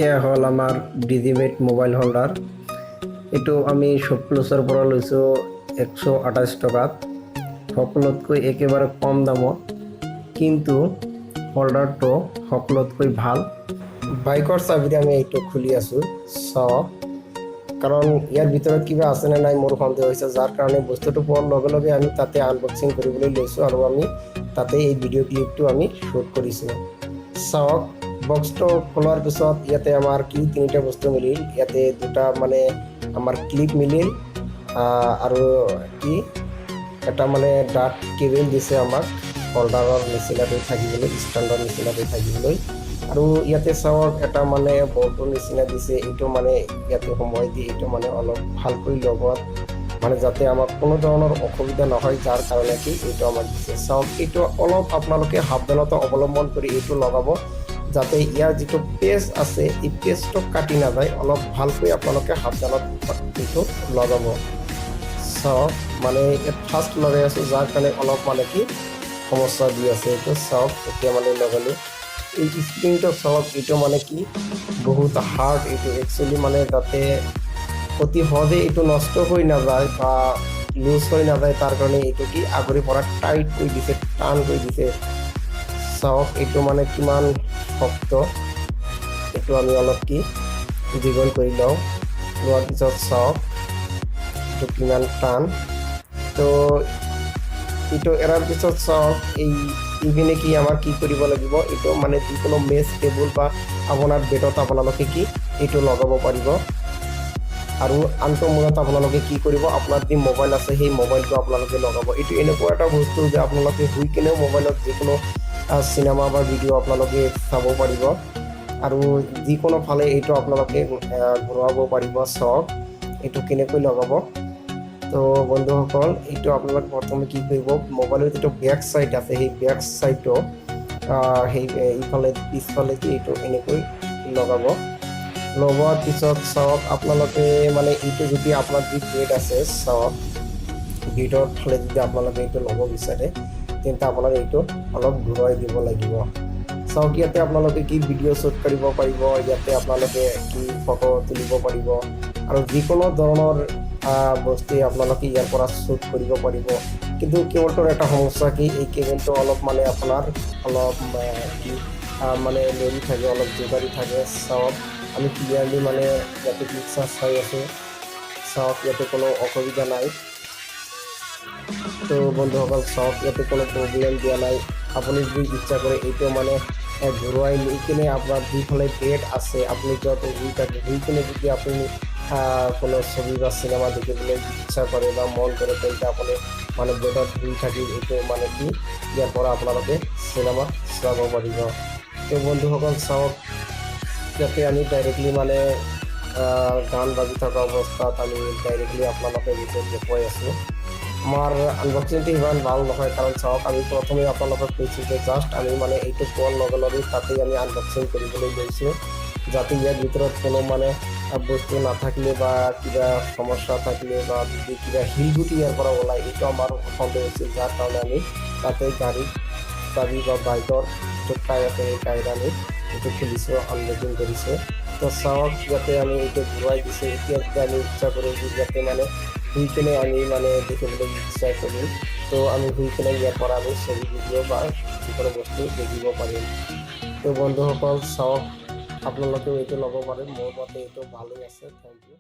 এয়া হ'ল আমাৰ ডিজিমেট মোবাইল হোল্ডাৰ। এইটো আমি শ্বপক্লুজৰ পৰা লৈছোঁ 128 টকাত, সকলোতকৈ একেবাৰে কম দামত, কিন্তু হোল্ডাৰটো সকলোতকৈ ভাল। বাইকৰ চাবিৰে আমি এইটো খুলি আছোঁ, চাওক, কাৰণ ইয়াৰ ভিতৰত কিবা আছে নে নাই মোৰ সন্দেহ হৈছে, যাৰ কাৰণে বস্তুটো পোৱাৰ লগে লগে আমি তাতে আনবক্সিং কৰিবলৈ লৈছোঁ আৰু আমি তাতে এই ভিডিঅ' ক্লিপটো আমি শ্বুট কৰিছোঁ। চাওক, বক্সটো খোলাৰ পিছত ইয়াতে আমাৰ কি তিনিটা বস্তু মিলিল। ইয়াতে দুটা মানে আমাৰ ক্লিপ মিলিল আৰু কি এটা মানে ডাঠ কেবল দিছে আমাক হোল্ডাৰৰ নিচিনাকৈ থাকিবলৈ, ষ্টেণ্ডৰ নিচিনাকৈ থাকিবলৈ। আৰু ইয়াতে চাওক এটা মানে বৰ্ডৰ নিচিনা দিছে, এইটো মানে ইয়াতে সময় দি এইটো মানে অলপ ভালকৈ লগোৱাত মানে যাতে আমাক কোনো ধৰণৰ অসুবিধা নহয়, যাৰ কাৰণে কি এইটো আমাক দিছে। চাওক, এইটো অলপ আপোনালোকে সাৱধানতা অৱলম্বন কৰি এইটো লগাব, যাতে ইয়াৰ যিটো পেজ আছে এই পেজটো কাটি নাযায়। অলপ ভালকৈ আপোনালোকে সাৱধানত এইটো লগাব। চাওক, মানে ইয়াত ফাৰ্ষ্ট লগাই আছোঁ, যাৰ কাৰণে অলপ মানে কি সমস্যা দি আছে। এইটো চাওক, এতিয়া মানে লগালোঁ। এই স্প্ৰিংটো চাওক, এইটো মানে কি বহুত হাৰ্ড। এইটো একচুৱেলি মানে যাতে অতি সহজে এইটো নষ্ট হৈ নাযায় বা লুজ হৈ নাযায়, তাৰ কাৰণে এইটো কি আগৰে পৰা টাইট কৰি দিছে, টান কৰি দিছে। চাওক, এইটো মানে কিমান শক্ত। এইটো আমি অলপ কি দীঘল কৰি লওঁ, লোৱাৰ পিছত চাওক এইটো কিমান টান। তো এইটো এৰাৰ পিছত চাওক, ইভিনে কি আমাৰ কি কৰিব লাগিব, এইটো মানে যিকোনো মেচ কেবল বা আপোনাৰ বেডত আপোনালোকে কি এইটো লগাব পাৰিব। আৰু আনটো মূলত আপোনালোকে কি কৰিব, আপোনাৰ যি মোবাইল আছে সেই মোবাইলটো আপোনালোকে লগাব। এইটো এনেকুৱা এটা বস্তু যে আপোনালোকে শুই কিনেও মোবাইলত যিকোনো চিনেমা বা ভিডিঅ' আপোনালোকে চাব পাৰিব আৰু যিকোনো ফালে এইটো আপোনালোকে ঘূৰাব পাৰিব। চাওক, এইটো কেনেকৈ লগাব। তো বন্ধুসকল, এইটো আপোনালোকে প্ৰথমে কি কৰিব, মোবাইলৰ যিটো বেক চাইড আছে সেই বেক চাইডটো সেই ইফালে পিছফালেদি এইটো এনেকৈ লগাব। লগোৱাৰ পিছত চাওক, আপোনালোকে মানে এইটো যদি আপোনাৰ যি বেড আছে, চাওক বেডৰ ফালে যদি আপোনালোকে এইটো ল'ব বিচাৰে, তেন্তে আপোনাৰ এইটো অলপ ঘূৰাই দিব লাগিব। চাওক, ইয়াতে আপোনালোকে কি ভিডিঅ' শ্বুট কৰিব পাৰিব, ইয়াতে আপোনালোকে কি ফটো তুলিব পাৰিব আৰু যিকোনো ধৰণৰ বস্তুৱে আপোনালোকে ইয়াৰ পৰা শ্বুট কৰিব পাৰিব। কিন্তু কেবলটোৰ এটা সমস্যা কি, এই কেবলটো অলপ মানে আপোনাৰ অলপ কি মানে লৰি থাকে, অলপ জোগাৰি থাকে। চাওক, আমি ক্লিয়াৰলি মানে ইয়াতে পিকচাৰ চাই আছোঁ। চাওক, ইয়াতে কোনো অসুবিধা নাই। তো বন্ধুসকল চাওক, ইয়াতে কোনো প্ৰব্লেম দিয়া নাই। আপুনি যদি ইচ্ছা কৰে এইটো মানে ঘূৰাই নি কিনে আপোনাৰ যিফালে বেড আছে আপুনি য'ত শুই থাকে, শুই কিনে যদি আপুনি কোনো ছবি বা চিনেমা দেখিবলৈ ইচ্ছা কৰে বা মন কৰে, তেন্তে আপুনি মানে বেডত শুই থাকি এইটো মানে কি ইয়াৰ পৰা আপোনালোকে চিনেমা চাব পাৰিব। তো বন্ধুসকল চাওক, ইয়াতে আমি ডাইৰেক্টলি মানে গান বাজি থকা অৱস্থাত আমি ডাইৰেক্টলি আপোনালোকে এইটো দেখুৱাই আছোঁ। আমাৰ আনবক্সিংটো ইমান ভাল নহয়, কাৰণ চাওক, আমি প্ৰথমে আপোনালোকক কৈছোঁ যে জাষ্ট আমি মানে এইটো পোৱাৰ লগে লগে তাতেই আমি আনবক্সিং কৰিবলৈ লৈছোঁ, যাতে ইয়াৰ ভিতৰত কোনো মানে বস্তু নাথাকিলে বা কিবা সমস্যা থাকিলে বা যদি কিবা শিলগুটি ইয়াৰ পৰা ওলায়, এইটো আমাৰ সন্দেহ হৈছিল, যাৰ কাৰণে আমি তাতে গাড়ীৰ চাবি বা বাইকৰ যিটো টায়াৰ আছে সেই টায়াৰ আমি এইটো খুলিছোঁ, আনবক্সিং কৰিছোঁ। তো চাওক, ইয়াতে আমি এইটো ঘূৰাই দিছোঁ। এতিয়া যদি আমি ইচ্ছা কৰোঁ যে ইয়াতে মানে শুই কিনে আমি মানে দেখিবলৈ ইচ্ছা কৰিম, তো আমি শুই কিনে ইয়াৰ পৰা আমি ছবি ভিডিঅ' বা যিকোনো বস্তু দেখিব পাৰিম। তো বন্ধুসকল চাওক, আপোনালোকেও এইটো ল'ব পাৰে, মোৰ মতে এইটো ভালেই আছে। Thank U.